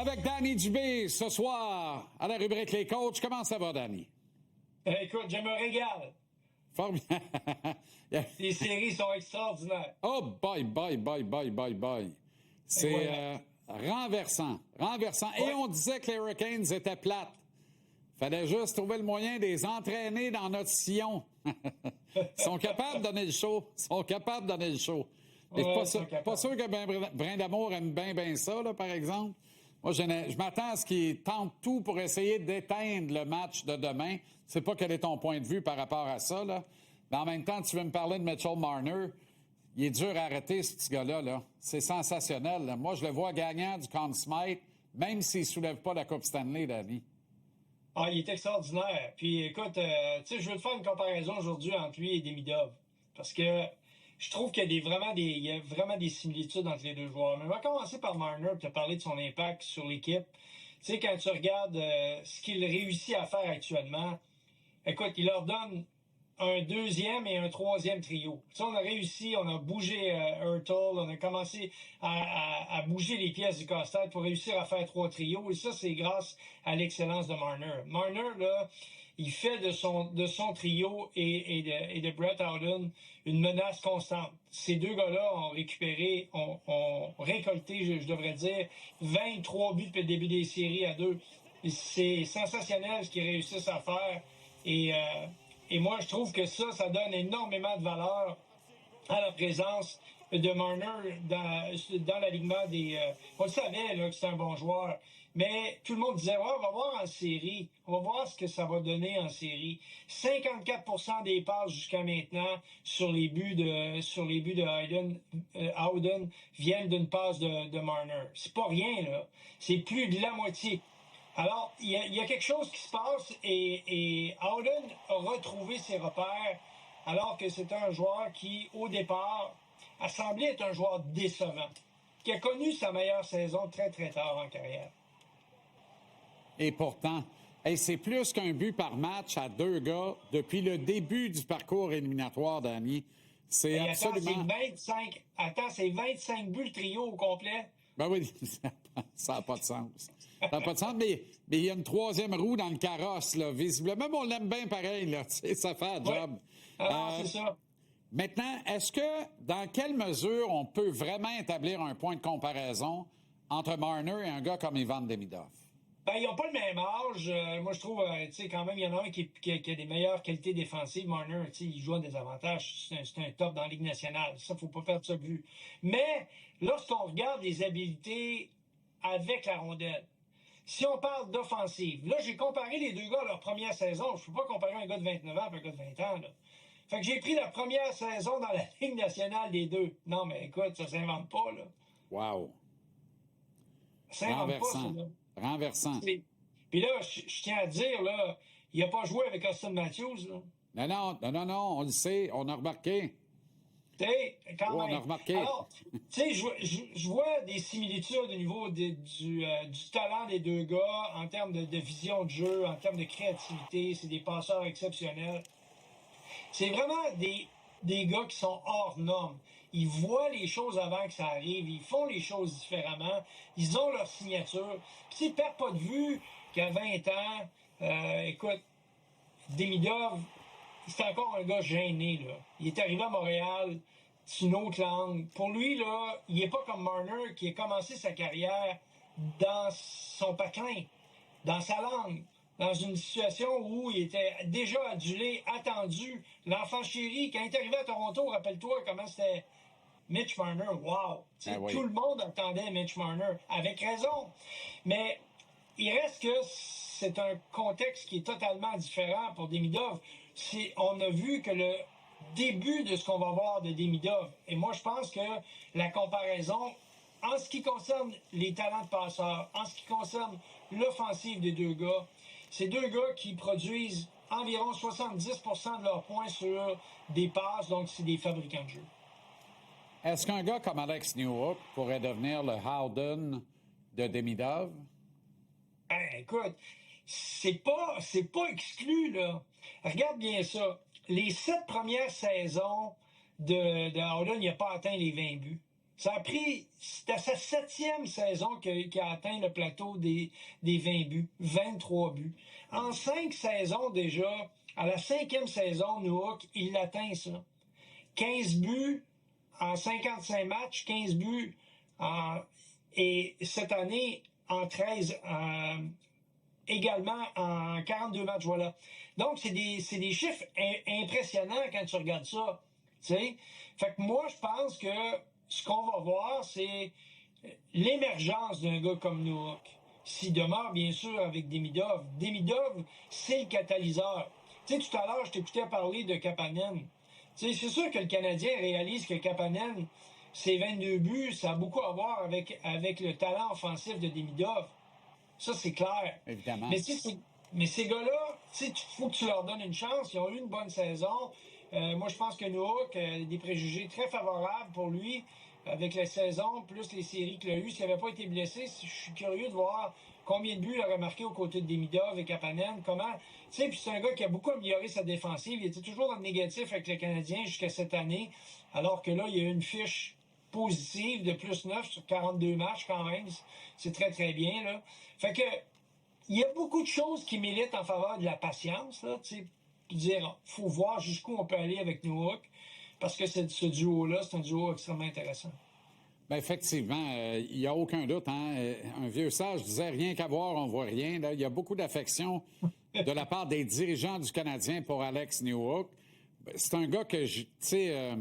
Avec Danny Dubé ce soir à la rubrique Les Coachs. Comment ça va, Danny? Écoute, je me régale. Formidable. Les séries sont extraordinaires. Oh, boy. C'est renversant. Ouais. Et on disait que les Hurricanes étaient plates. Fallait juste trouver le moyen de les entraîner dans notre sillon. Ils sont capables de donner le show. Mais Ouais, pas sûr que Brindamour aime bien ça, là, par exemple. Moi, je m'attends à ce qu'il tente tout pour essayer d'éteindre le match de demain. Je sais pas quel est ton point de vue par rapport à ça, là. Mais en même temps, tu veux me parler de Mitchell Marner. Il est dur à arrêter, ce petit gars-là, là. C'est sensationnel, là. Moi, je le vois gagnant du Conn Smythe, même s'il soulève pas la Coupe Stanley, Danny. Ah, il est extraordinaire. Puis écoute, tu sais, je veux te faire une comparaison aujourd'hui entre lui et Demidov. Parce que je trouve qu'il y il y a vraiment des similitudes entre les deux joueurs. Mais on va commencer par Marner pour te parler de son impact sur l'équipe. Tu sais, quand tu regardes ce qu'il réussit à faire actuellement, écoute, il leur donne un deuxième et un troisième trio. Ça, on a réussi, on a bougé Hurtle, on a commencé à bouger les pièces du casse-tête pour réussir à faire trois trios. Et ça, c'est grâce à l'excellence de Marner. Marner, là, il fait de son trio et de Brett Howden une menace constante. Ces deux gars-là ont récolté, je devrais dire, 23 buts depuis le début des séries à deux. C'est sensationnel ce qu'ils réussissent à faire. Et moi, je trouve que ça donne énormément de valeur à la présence de Marner dans l'alignement des... on le savait là, que c'était un bon joueur, mais tout le monde disait, ouais, on va voir en série, on va voir ce que ça va donner en série. 54% des passes jusqu'à maintenant sur les buts de Howden viennent d'une passe de Marner. C'est pas rien, là. C'est plus de la moitié. Alors, il y a quelque chose qui se passe et Howden a retrouvé ses repères alors que c'est un joueur qui, au départ, a semblé être un joueur décevant, qui a connu sa meilleure saison très, très tard en carrière. Et pourtant, c'est plus qu'un but par match à deux gars depuis le début du parcours éliminatoire, Danny. C'est Et absolument... c'est 25 buts le trio au complet. Ben oui, ça n'a pas de sens. Ça n'a pas de sens, mais il y a une troisième roue dans le carrosse, là, visiblement. Même on l'aime bien pareil, là, tu sais, ça fait un job. Ouais. Alors, c'est ça. Maintenant, est-ce que, dans quelle mesure on peut vraiment établir un point de comparaison entre Marner et un gars comme Ivan Demidov? Ben, ils n'ont pas le même âge. Moi, je trouve, tu sais, quand même, il y en a un qui a des meilleures qualités défensives. Marner, tu sais, il joue à des avantages. C'est un top dans la Ligue nationale. Ça, faut pas perdre ça de vue. Mais, lorsqu'on regarde les habiletés avec la rondelle, si on parle d'offensive, là, j'ai comparé les deux gars à leur première saison. Je peux pas comparer un gars de 29 ans avec un gars de 20 ans, là. Fait que j'ai pris la première saison dans la Ligue nationale des deux. Non, mais écoute, ça s'invente pas, là. Wow. Ça s'invente pas, ça, là. Renversant. Puis là, je tiens à dire, là, il n'a pas joué avec Austin Matthews, là. Non, on le sait, on a remarqué. Tu sais, quand même. On a remarqué. Alors, tu sais, je vois des similitudes au niveau du talent des deux gars, en termes de vision de jeu, en termes de créativité. C'est des passeurs exceptionnels. C'est vraiment des gars qui sont hors normes. Ils voient les choses avant que ça arrive. Ils font les choses différemment. Ils ont leur signature. Puis ils perdent pas de vue qu'à 20 ans, écoute, Demidov, c'est encore un gars gêné, là. Il est arrivé à Montréal, c'est une autre langue. Pour lui, là, il est pas comme Marner qui a commencé sa carrière dans son patelin, dans sa langue, dans une situation où il était déjà adulé, attendu, l'enfant chéri. Quand il est arrivé à Toronto, rappelle-toi comment c'était Mitch Marner. Wow! Oui. Tout le monde attendait Mitch Marner, avec raison. Mais il reste que c'est un contexte qui est totalement différent pour Demidov. On a vu que le début de ce qu'on va voir de Demidov, et moi je pense que la comparaison, en ce qui concerne les talents de passeurs, en ce qui concerne l'offensive des deux gars, c'est deux gars qui produisent environ 70% de leurs points sur des passes, donc c'est des fabricants de jeu. Est-ce qu'un gars comme Alex Newhook pourrait devenir le Howden de Demidov? Écoute, c'est pas exclu, là. Regarde bien ça. Les 7 premières saisons de Howden, il n'a pas atteint les 20 buts. C'était sa 7e saison qu'il a atteint le plateau des 20 buts, 23 buts. En 5 saisons déjà, à la 5e saison, Newhook, il atteint ça. 15 buts en 55 matchs, 15 buts et cette année en 13, également en 42 matchs, voilà. Donc, c'est des chiffres impressionnants quand tu regardes ça. T'sais? Fait que moi, je pense que ce qu'on va voir, c'est l'émergence d'un gars comme Newhook. S'il demeure, bien sûr, avec Demidov. Demidov, c'est le catalyseur. Tu sais, tout à l'heure, je t'écoutais parler de Kapanen. C'est sûr que le Canadien réalise que Kapanen, ses 22 buts, ça a beaucoup à voir avec le talent offensif de Demidov. Ça, c'est clair. Évidemment. Mais ces gars-là, il faut que tu leur donnes une chance. Ils ont eu une bonne saison. Moi, je pense que Newhook a des préjugés très favorables pour lui avec la saison, plus les séries qu'il a eues. S'il n'avait pas été blessé, je suis curieux de voir combien de buts il aurait marqué aux côtés de Demidov et Kapanen. Puis c'est un gars qui a beaucoup amélioré sa défensive. Il était toujours dans le négatif avec le Canadien jusqu'à cette année, alors que là, il y a eu une fiche positive de plus 9 sur 42 matchs quand même. C'est très, très bien, là. Fait que, il y a beaucoup de choses qui militent en faveur de la patience, là, tu sais. Dire, faut voir jusqu'où on peut aller avec Newhook, parce que ce duo-là, c'est un duo extrêmement intéressant. Bien, effectivement, il n'y a aucun doute. Hein? Un vieux sage disait « Rien qu'à voir, on ne voit rien ». Là, il y a beaucoup d'affection de la part des dirigeants du Canadien pour Alex Newhook. C'est un gars que, tu sais,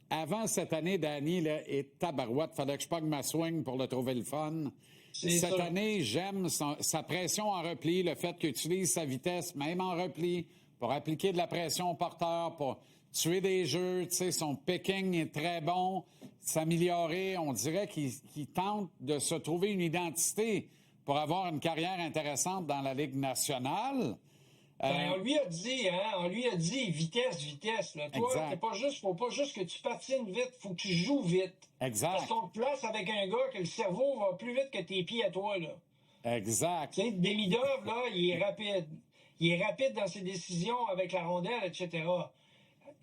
avant cette année, Danny, là, et tabarouette, fallait que je pogne ma swing pour le trouver le fun. Cette année, j'aime sa pression en repli, le fait qu'il utilise sa vitesse, même en repli, pour appliquer de la pression au porteur, pour tuer des jeux. Tu sais, son picking est très bon, s'améliorer. On dirait qu'il tente de se trouver une identité pour avoir une carrière intéressante dans la Ligue nationale. On lui a dit vitesse, là. Toi, faut pas juste que tu patines vite, faut que tu joues vite. Exact. Parce qu'on te place avec un gars que le cerveau va plus vite que tes pieds à toi, là. Exact. Tu sais, Demidov, là, il est rapide. Il est rapide dans ses décisions avec la rondelle, etc.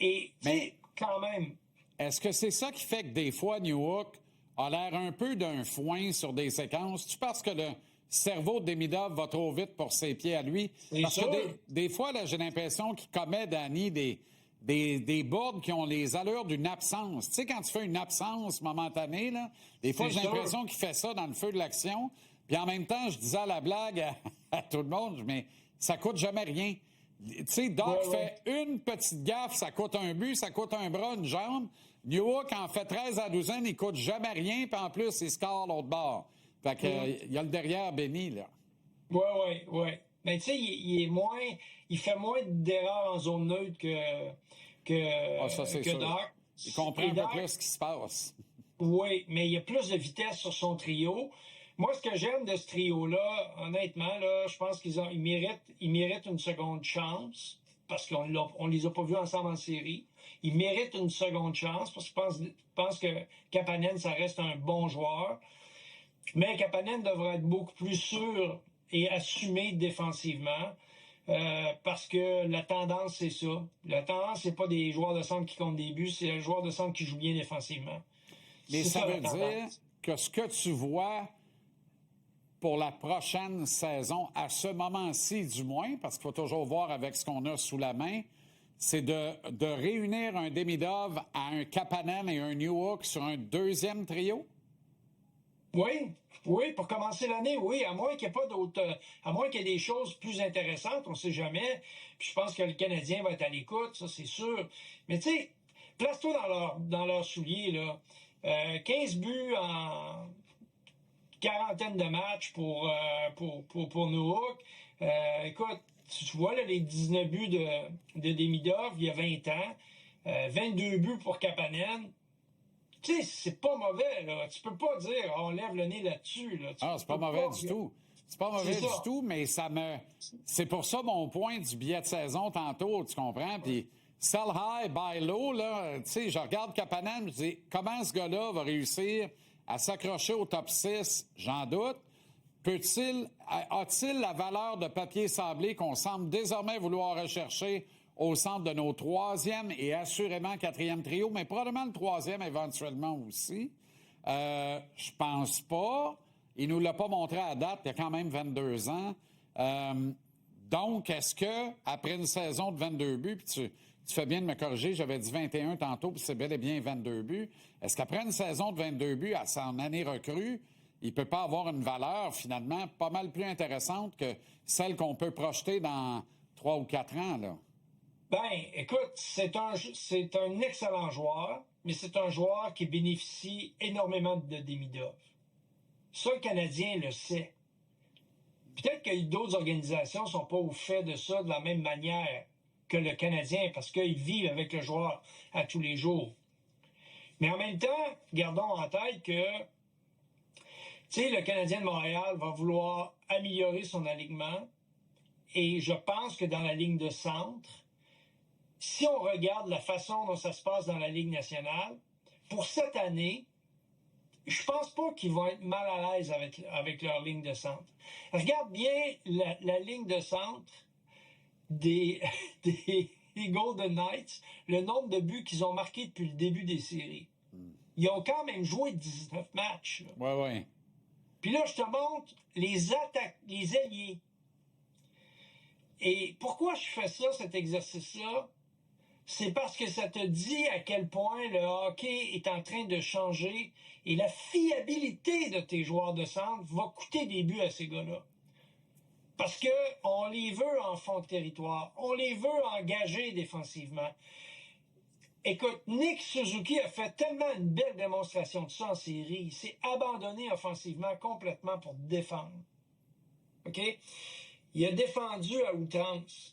Et, tu sais, quand même. Est-ce que c'est ça qui fait que des fois, Newhook a l'air un peu d'un foin sur des séquences? Tu penses que le cerveau de Demidov va trop vite pour ses pieds à lui? Parce que des fois, là, j'ai l'impression qu'il commet, Danny, des boards qui ont les allures d'une absence. Tu sais, quand tu fais une absence momentanée, là, des fois, j'ai l'impression qu'il fait ça dans le feu de l'action. Puis en même temps, je disais à la blague à tout le monde, mais ça coûte jamais rien. Tu sais, Doc fait une petite gaffe, ça coûte un but, ça coûte un bras, une jambe. Newhook en fait 13 à 12 ans, il coûte jamais rien, puis en plus, il score l'autre bord. Fait que, il y a le derrière béni, là. Oui. Mais tu sais, il fait moins d'erreurs en zone neutre que Doc. Il comprend un peu plus ce qui se passe. Oui, mais il y a plus de vitesse sur son trio. Moi, ce que j'aime de ce trio-là, honnêtement, là, je pense qu'ils méritent une seconde chance, parce qu'on les a pas vus ensemble en série. Ils méritent une seconde chance, parce que je pense que Kapanen, ça reste un bon joueur. Mais Kapanen devrait être beaucoup plus sûr et assumé défensivement, parce que la tendance, c'est ça. La tendance, c'est pas des joueurs de centre qui comptent des buts, c'est le joueur de centre qui joue bien défensivement. Mais ça veut dire que ce que tu vois pour la prochaine saison, à ce moment-ci du moins, parce qu'il faut toujours voir avec ce qu'on a sous la main, c'est de réunir un Demidov à un Kapanen et un Newhook sur un deuxième trio? Oui, pour commencer l'année, oui, à moins qu'il n'y ait pas d'autres, à moins qu'il y ait des choses plus intéressantes, on ne sait jamais. Puis je pense que le Canadien va être à l'écoute, ça c'est sûr. Mais tu sais, place-toi dans leurs souliers, là. 15 buts en quarantaine de matchs pour Newhook. Écoute, tu vois là, les 19 buts de Demidov il y a 20 ans, 22 buts pour Kapanen. Tu sais, c'est pas mauvais, là. Tu peux pas dire, on lève le nez là-dessus, là. C'est pas mauvais du tout. C'est pas mauvais du tout, mais c'est pour ça mon point du billet de saison tantôt, tu comprends? Puis sell high, buy low, là. Tu sais, je regarde Kapanen, je dis, comment ce gars-là va réussir à s'accrocher au top 6? J'en doute. A-t-il la valeur de papier sablé qu'on semble désormais vouloir rechercher au centre de nos troisième et assurément quatrième trio, mais probablement le troisième éventuellement aussi? Je pense pas. Il nous l'a pas montré à date. Il a quand même 22 ans. Donc, est-ce que après une saison de 22 buts, puis tu fais bien de me corriger, j'avais dit 21 tantôt, puis c'est bel et bien 22 buts. Est-ce qu'après une saison de 22 buts à son année recrue, il peut pas avoir une valeur finalement pas mal plus intéressante que celle qu'on peut projeter dans 3 ou 4 ans, là? Ben, écoute, c'est un excellent joueur, mais c'est un joueur qui bénéficie énormément de Demidov. Ça, le Canadien le sait. Peut-être que d'autres organisations ne sont pas au fait de ça de la même manière que le Canadien, parce qu'ils vivent avec le joueur à tous les jours. Mais en même temps, gardons en tête que le Canadien de Montréal va vouloir améliorer son alignement. Et je pense que dans la ligne de centre, si on regarde la façon dont ça se passe dans la Ligue nationale, pour cette année, je pense pas qu'ils vont être mal à l'aise avec leur ligne de centre. Regarde bien la ligne de centre des Golden Knights, le nombre de buts qu'ils ont marqués depuis le début des séries. Ils ont quand même joué 19 matchs. Oui, oui. Puis là, je te montre les attaques, les ailiers. Et pourquoi je fais ça, cet exercice-là? C'est parce que ça te dit à quel point le hockey est en train de changer et la fiabilité de tes joueurs de centre va coûter des buts à ces gars-là. Parce qu'on les veut en fond de territoire, on les veut engagés défensivement. Écoute, Nick Suzuki a fait tellement une belle démonstration de ça en série. Il s'est abandonné offensivement complètement pour défendre. OK? Il a défendu à outrance.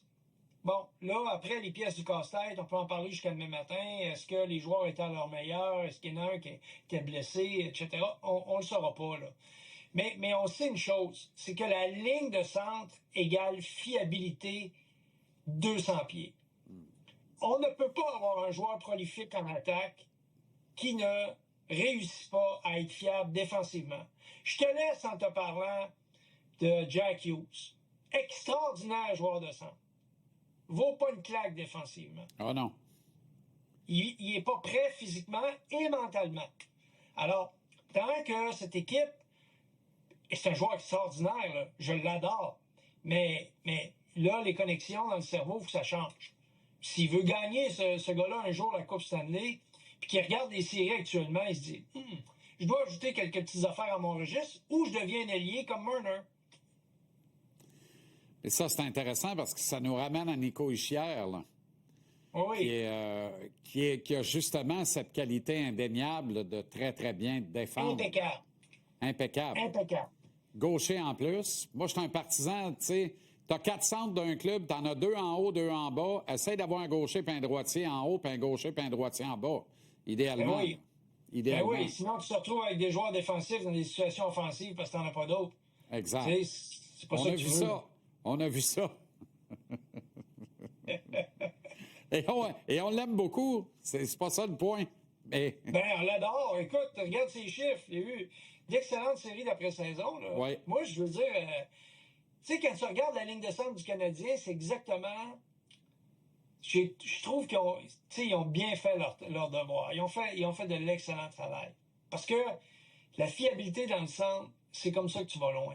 Bon, là, après les pièces du casse-tête, on peut en parler jusqu'à demain matin. Est-ce que les joueurs étaient à leur meilleur? Est-ce qu'il y en a un qui était blessé, etc.? On ne le saura pas, là. Mais on sait une chose, c'est que la ligne de centre égale fiabilité 200 pieds. On ne peut pas avoir un joueur prolifique en attaque qui ne réussit pas à être fiable défensivement. Je te laisse en te parlant de Jack Hughes. Extraordinaire joueur de centre. Vaut pas une claque défensivement. Oh non. Il n'est pas prêt physiquement et mentalement. Alors, tant que cette équipe, et c'est un joueur extraordinaire, là, je l'adore, mais là, les connexions dans le cerveau, il faut que ça change. S'il veut gagner, ce gars-là, un jour, la Coupe Stanley, puis qu'il regarde les séries actuellement, il se dit je dois ajouter quelques petites affaires à mon registre ou je deviens un ailier comme Marner. Et ça, c'est intéressant parce que ça nous ramène à Nico Hischier, là. Oui. Qui a justement cette qualité indéniable de très, très bien défendre. Impeccable. Impeccable. Impeccable. Gaucher en plus. Moi, je suis un partisan, tu sais. Tu as 4 centres d'un club, tu en as 2 en haut, 2 en bas. Essaye d'avoir un gaucher puis un droitier en haut, puis un gaucher puis un droitier en bas. Idéalement. Ben oui. Idéalement. Ben oui, sinon tu te retrouves avec des joueurs défensifs dans des situations offensives parce que tu n'en as pas d'autres. Exact. Tu sais, c'est pas On ça a que tu vu veux. ça. On a vu ça. et on l'aime beaucoup. C'est pas ça le point. Mais... Ben, on l'adore. Écoute, regarde ses chiffres. Il y a eu d'excellentes séries d'après-saison. Là. Ouais. Moi, je veux dire, tu sais, quand tu regardes la ligne de centre du Canadien, c'est exactement. Je trouve qu'ils ont bien fait leur devoir. Ils ont fait de l'excellent travail. Parce que la fiabilité dans le centre, c'est comme ça que tu vas loin.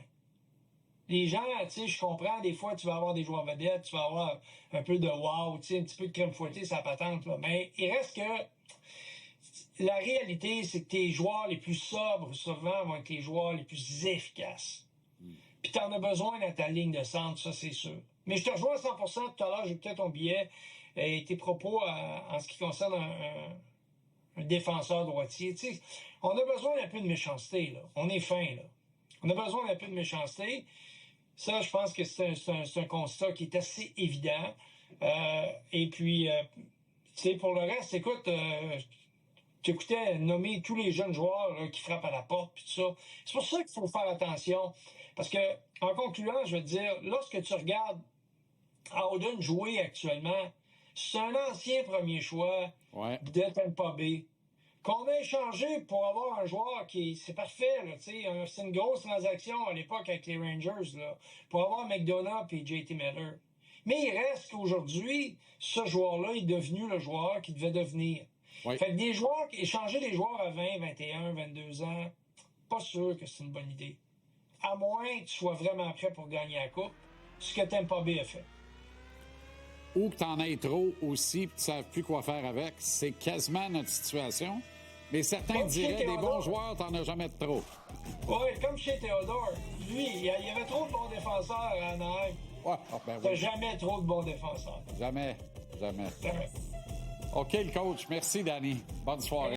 Les gens, tu sais, je comprends, des fois, tu vas avoir des joueurs vedettes, tu vas avoir un peu de wow, tu sais, un petit peu de crème fouettée, ça patente, là. Mais il reste que la réalité, c'est que tes joueurs les plus sobres, souvent, vont être les joueurs les plus efficaces. Puis tu en as besoin dans ta ligne de centre, ça, c'est sûr. Mais je te rejoins à 100%. Tout à l'heure, j'ai peut-être ton billet et tes propos en ce qui concerne un défenseur droitier. Tu sais, on a besoin d'un peu de méchanceté, là. On est fin, là. On a besoin d'un peu de méchanceté. Ça, je pense que c'est un constat qui est assez évident. Et puis, tu sais, pour le reste, écoute, tu écoutais nommer tous les jeunes joueurs là, qui frappent à la porte, puis tout ça. C'est pour ça qu'il faut faire attention. Parce que, en concluant, je veux dire, lorsque tu regardes Howden jouer actuellement, c'est un ancien premier choix de Tampa Bay. Qu'on a échangé pour avoir un joueur c'est parfait, là, c'est une grosse transaction à l'époque avec les Rangers, là, pour avoir McDonough et JT Miller. Mais il reste qu'aujourd'hui, ce joueur-là est devenu le joueur qu'il devait devenir. Oui. Fait que des joueurs, échanger des joueurs à 20, 21, 22 ans, pas sûr que c'est une bonne idée. À moins que tu sois vraiment prêt pour gagner la Coupe, ce que Tampa Bay a fait. Ou que tu en aies trop aussi, puis tu ne sais plus quoi faire avec. C'est quasiment notre situation. Mais certains Comme chez diraient, des Théodore. bons joueurs, tu n'en as jamais de trop. Oui, comme chez Théodore. Lui, il y avait trop de bons défenseurs à Anaheim. Ouais, ben T'as oui. jamais trop de bons défenseurs. Jamais. Jamais. OK, le coach. Merci, Danny. Bonne soirée.